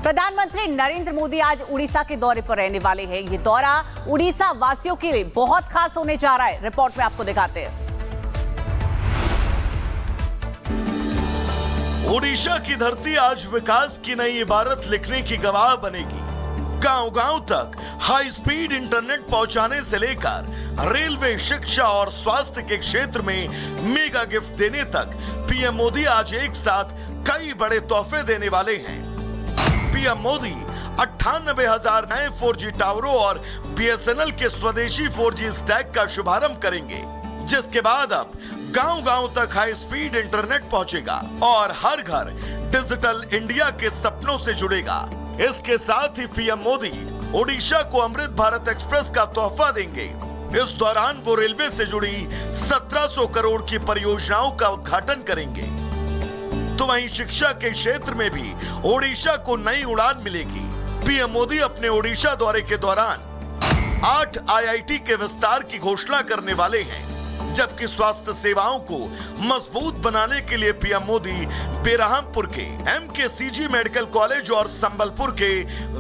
प्रधानमंत्री नरेंद्र मोदी आज उड़ीसा के दौरे पर रहने वाले हैं। ये दौरा उड़ीसा वासियों के लिए बहुत खास होने जा रहा है। रिपोर्ट में आपको दिखाते हैं। ओडिशा की धरती आज विकास की नई इबारत लिखने की गवाह बनेगी। गांव-गांव तक हाई स्पीड इंटरनेट पहुंचाने से लेकर रेलवे, शिक्षा और स्वास्थ्य के क्षेत्र में मेगा गिफ्ट देने तक पीएम मोदी आज एक साथ कई बड़े तोहफे देने वाले हैं। पीएम मोदी 98,000 नए 4G टावरों और BSNL के स्वदेशी 4G स्टैक का शुभारंभ करेंगे, जिसके बाद अब गांव-गांव तक हाई स्पीड इंटरनेट पहुंचेगा और हर घर डिजिटल इंडिया के सपनों से जुड़ेगा। इसके साथ ही पीएम मोदी ओडिशा को अमृत भारत एक्सप्रेस का तोहफा देंगे। इस दौरान वो रेलवे से जुड़ी 1700 करोड़ की परियोजनाओं का उद्घाटन करेंगे। तो वहीं शिक्षा के क्षेत्र में भी ओडिशा को नई उड़ान मिलेगी। पीएम मोदी अपने ओडिशा दौरे के दौरान 8 IIT के विस्तार की घोषणा करने वाले हैं, जबकि स्वास्थ्य सेवाओं को मजबूत बनाने के लिए पीएम मोदी बेरहमपुर के MKCG मेडिकल कॉलेज और संबलपुर के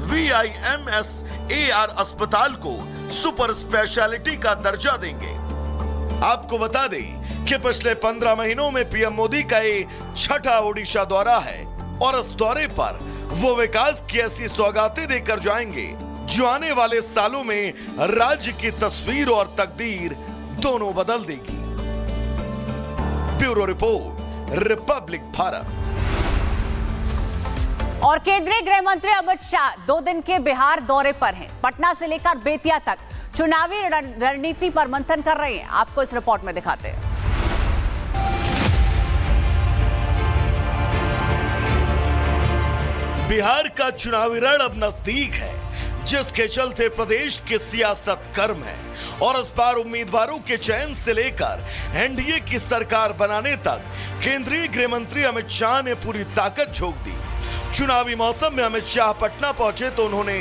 VIMS-AR अस्पताल को सुपर स्पेशलिटी का दर्जा देंगे। आपको बता दें कि पिछले 15 महीनों में पीएम मोदी का ये छठा ओडिशा दौरा है और इस दौरे पर वो विकास की ऐसी सौगातें देकर जाएंगे जो आने वाले सालों में राज्य की तस्वीर और तकदीर दोनों बदल देगी। Bureau report, Republic Bharat. और केंद्रीय गृह मंत्री अमित शाह 2 दिन के बिहार दौरे पर हैं। पटना से लेकर बेतिया तक चुनावी रणनीति पर मंथन कर रहे हैं। आपको इस रिपोर्ट में दिखाते हैं। बिहार का चुनावी रण अब नजदीक है, जिसके चलते प्रदेश की सियासत गर्म है और इस बार उम्मीदवारों के चयन से लेकर एनडीए की सरकार बनाने तक केंद्रीय गृह मंत्री अमित शाह ने पूरी ताकत झोंक दी। चुनावी मौसम में अमित शाह पटना पहुंचे तो उन्होंने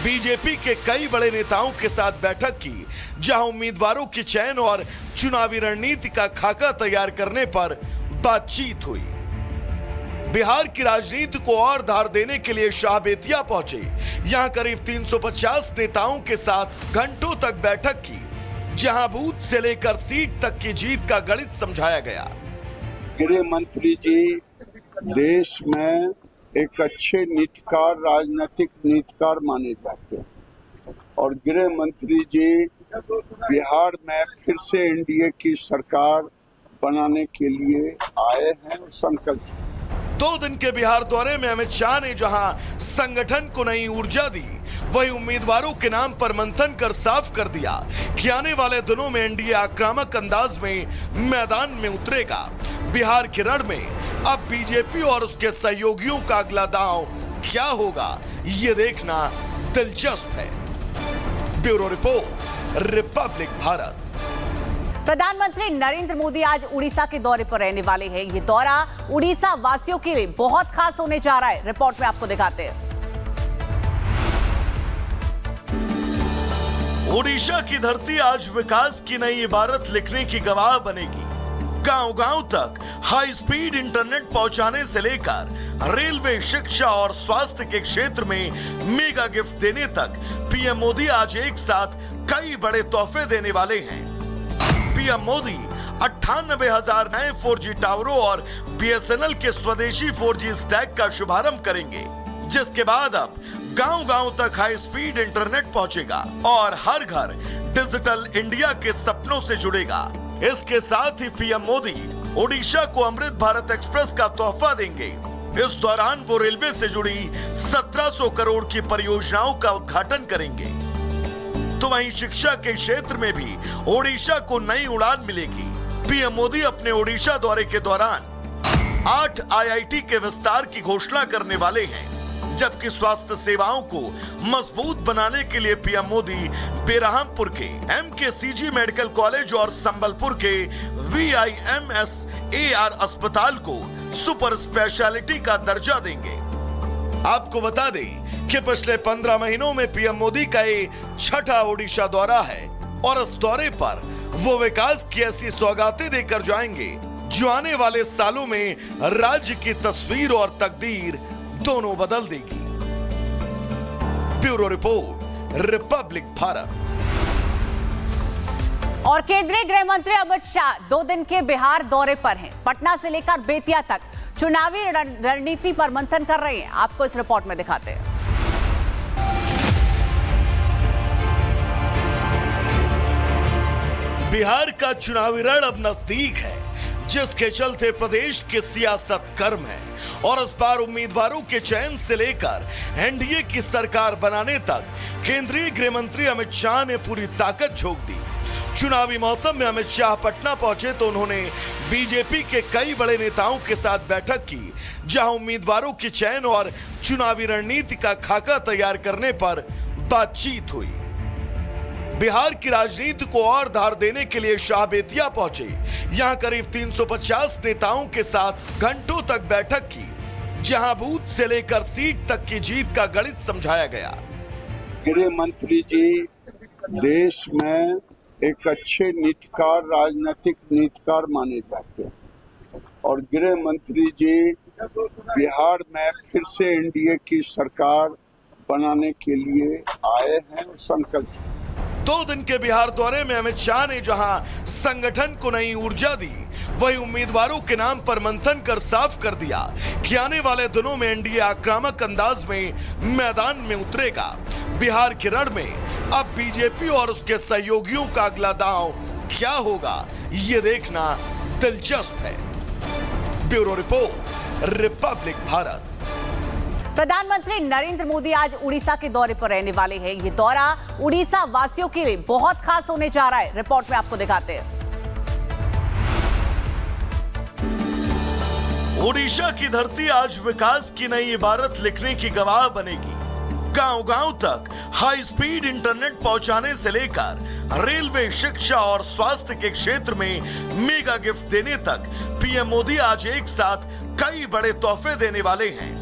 बीजेपी के कई बड़े नेताओं के साथ बैठक की, जहां उम्मीदवारों के चयन और चुनावी रणनीति का खाका तैयार करने पर बातचीत हुई। बिहार की राजनीति को और धार देने के लिए शाह बेतिया पहुंचे। यहां करीब 350 नेताओं के साथ घंटों तक बैठक की, जहां बूथ से लेकर सीट तक की जीत का गणित समझाया गया। गृह मंत्री जी देश में एक अच्छे नीतिकार, राजनीतिक नीतिकार माने जाते हैं और गृह मंत्री जी बिहार में फिर से एनडीए की सरकार बनाने के लिए आए हैं और संकल्प। 2 दिन के बिहार दौरे में अमित शाह ने जहां संगठन को नई ऊर्जा दी, वहीं उम्मीदवारों के नाम पर मंथन कर साफ कर दिया कि आने वाले दिनों में एनडीए आक्रामक अंदाज में मैदान में उतरेगा। बिहार के रण में अब बीजेपी और उसके सहयोगियों का अगला दांव क्या होगा, ये देखना दिलचस्प है। Bureau report, Republic Bharat. प्रधानमंत्री नरेंद्र मोदी आज उड़ीसा के दौरे पर रहने वाले हैं। ये दौरा उड़ीसा वासियों के लिए बहुत खास होने जा रहा है। रिपोर्ट में आपको दिखाते हैं। ओडिशा की धरती आज विकास की नई इबारत लिखने की गवाह बनेगी। गांव-गांव तक हाई स्पीड इंटरनेट पहुंचाने से लेकर रेलवे, शिक्षा और स्वास्थ्य के क्षेत्र में मेगा गिफ्ट देने तक पीएम मोदी आज एक साथ कई बड़े तोहफे देने वाले हैं। पीएम मोदी 98,000 नए 4G टावरों और BSNL के स्वदेशी 4G स्टैक का शुभारंभ करेंगे, जिसके बाद अब गांव-गांव तक हाई स्पीड इंटरनेट पहुंचेगा और हर घर डिजिटल इंडिया के सपनों से जुड़ेगा। इसके साथ ही पीएम मोदी ओडिशा को अमृत भारत एक्सप्रेस का तोहफा देंगे। इस दौरान वो रेलवे से जुड़ी 1700 करोड़ की परियोजनाओं का उद्घाटन करेंगे। तो वहीं शिक्षा के क्षेत्र में भी ओडिशा को नई उड़ान मिलेगी। पीएम मोदी अपने ओडिशा दौरे के दौरान 8 IIT के विस्तार की घोषणा करने वाले हैं, जबकि स्वास्थ्य सेवाओं को मजबूत बनाने के लिए पीएम मोदी बेरहमपुर के MKCG मेडिकल कॉलेज और संबलपुर के VIMS-AR अस्पताल को सुपर स्पेशलिटी का दर्जा देंगे। आपको बता दें कि पिछले 15 महीनों में पीएम मोदी का ये छठा ओडिशा दौरा है और इस दौरे पर वो विकास की ऐसी सौगातें देकर जाएंगे जो आने वाले सालों में राज्य की तस्वीर और तकदीर दोनों बदल देगी। Bureau report, Republic Bharat. और केंद्रीय गृह मंत्री अमित शाह 2 दिन के बिहार दौरे पर हैं। पटना से लेकर बेतिया तक चुनावी रणनीति पर मंथन कर रहे हैं। आपको इस रिपोर्ट में दिखाते हैं। बिहार का चुनावी रण अब नजदीक है, जिसके चलते प्रदेश की सियासत गर्म है और इस बार उम्मीदवारों के चयन से लेकर एनडीए की सरकार बनाने तक केंद्रीय गृह मंत्री अमित शाह ने पूरी ताकत झोंक दी। चुनावी मौसम में अमित शाह पटना पहुंचे तो उन्होंने बीजेपी के कई बड़े नेताओं के साथ बैठक की, जहां उम्मीदवारों के चयन और चुनावी रणनीति का खाका तैयार करने पर बातचीत हुई। बिहार की राजनीति को और धार देने के लिए शाह बेतिया पहुंचे। यहां करीब 350 नेताओं के साथ घंटों तक बैठक की, जहां बूथ से लेकर सीट तक की जीत का गणित समझाया गया। गृह मंत्री जी देश में एक अच्छे नीतिकार, राजनीतिक नीतिकार माने जाते हैं और गृह मंत्री जी बिहार में फिर से एनडीए की सरकार बनाने के लिए आए हैं और संकल्प। 2 दिन के बिहार दौरे में अमित शाह ने जहां संगठन को नई ऊर्जा दी, वहीं उम्मीदवारों के नाम पर मंथन कर साफ कर दिया कि आने वाले दिनों में एनडीए आक्रामक अंदाज में मैदान में उतरेगा। बिहार के रण में अब बीजेपी और उसके सहयोगियों का अगला दांव क्या होगा, ये देखना दिलचस्प है। Bureau report, Republic Bharat. प्रधानमंत्री नरेंद्र मोदी आज उड़ीसा के दौरे पर रहने वाले हैं। ये दौरा उड़ीसा वासियों के लिए बहुत खास होने जा रहा है। रिपोर्ट में आपको दिखाते हैं। ओडिशा की धरती आज विकास की नई इबारत लिखने की गवाह बनेगी। गांव-गांव तक हाई स्पीड इंटरनेट पहुंचाने से लेकर रेलवे, शिक्षा और स्वास्थ्य के क्षेत्र में मेगा गिफ्ट देने तक पीएम मोदी आज एक साथ कई बड़े तोहफे देने वाले हैं।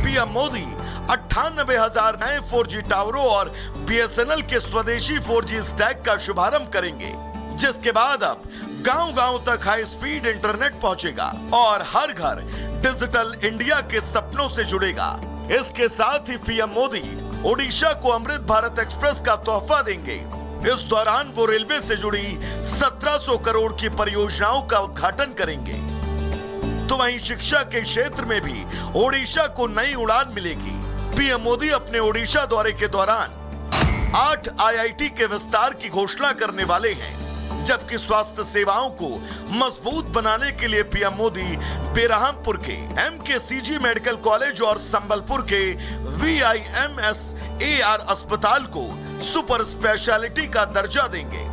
पीएम मोदी 98,000 नए 4G टावरों और बीएसएनएल के स्वदेशी 4G स्टैक का शुभारंभ करेंगे, जिसके बाद अब गांव-गांव तक हाई स्पीड इंटरनेट पहुंचेगा और हर घर डिजिटल इंडिया के सपनों से जुड़ेगा। इसके साथ ही पीएम मोदी ओडिशा को अमृत भारत एक्सप्रेस का तोहफा देंगे। इस दौरान वो रेलवे से जुड़ी 1700 करोड़ की परियोजनाओं का उद्घाटन करेंगे। तो वहीं शिक्षा के क्षेत्र में भी ओडिशा को नई उड़ान मिलेगी। पीएम मोदी अपने ओडिशा दौरे के दौरान 8 आईआईटी के विस्तार की घोषणा करने वाले हैं, जबकि स्वास्थ्य सेवाओं को मजबूत बनाने के लिए पीएम मोदी बेरहामपुर के एमकेसीजी मेडिकल कॉलेज और संबलपुर के VIMSAR अस्पताल को सुपर स्पेशलिटी का दर्जा देंगे।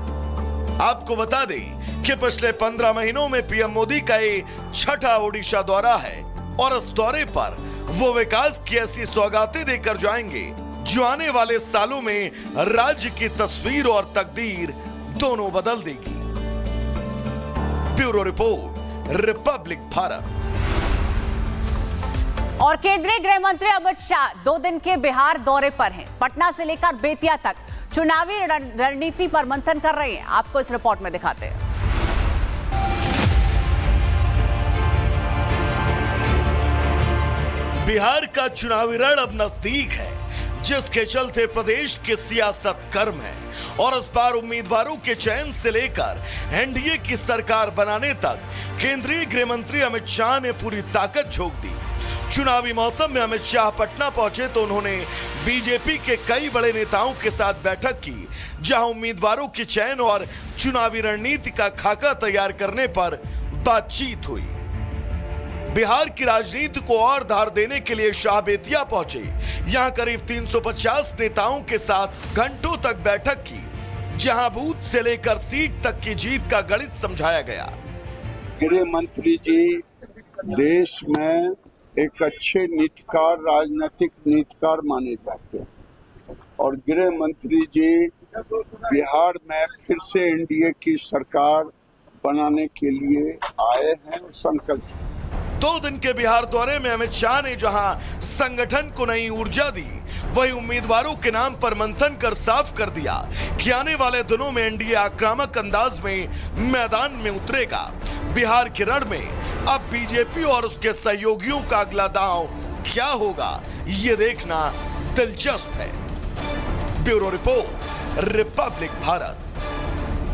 आपको बता दें कि पिछले 15 महीनों में पीएम मोदी का ये 6ठा ओडिशा दौरा है और इस दौरे पर वो विकास की ऐसी सौगातें देकर जाएंगे जो आने वाले सालों में राज्य की तस्वीर और तकदीर दोनों बदल देगी। Bureau report, Republic Bharat. और केंद्रीय गृह मंत्री अमित शाह 2 दिन के बिहार दौरे पर हैं। पटना से लेकर बेतिया तक चुनावी रणनीति पर मंथन कर रहे हैं। आपको इस रिपोर्ट में दिखाते हैं। बिहार का चुनावी रण अब नजदीक है, जिसके चलते प्रदेश की सियासत गर्म है और इस बार उम्मीदवारों के चयन से लेकर एनडीए की सरकार बनाने तक केंद्रीय गृह मंत्री अमित शाह ने पूरी ताकत झोंक दी। चुनावी मौसम में अमित शाह पटना पहुंचे तो उन्होंने बीजेपी के कई बड़े नेताओं के साथ बैठक की, जहां उम्मीदवारों के चयन और चुनावी रणनीति का खाका तैयार करने पर बातचीत हुई। बिहार की राजनीति को और धार देने के लिए शाह बेतिया पहुंचे। यहां करीब 350 नेताओं के साथ घंटों तक बैठक की, जहां बूथ से लेकर सीट तक की जीत का गणित समझाया गया। गृह मंत्री जी देश में एक अच्छे नीतिकार, राजनीतिक नीतिकार माने जाते हैं और गृह मंत्री जी बिहार में फिर से एनडीए की सरकार बनाने के लिए आए हैं और संकल्प। 2 दिन के बिहार दौरे में अमित शाह ने जहां संगठन को नई ऊर्जा दी, वहीं उम्मीदवारों के नाम पर मंथन कर साफ कर दिया कि आने वाले दिनों में एनडीए आक्रामक अंदाज में मैदान में उतरेगा। बिहार के रण में अब बीजेपी और उसके सहयोगियों का अगला दांव क्या होगा, ये देखना दिलचस्प है। Bureau report, Republic Bharat.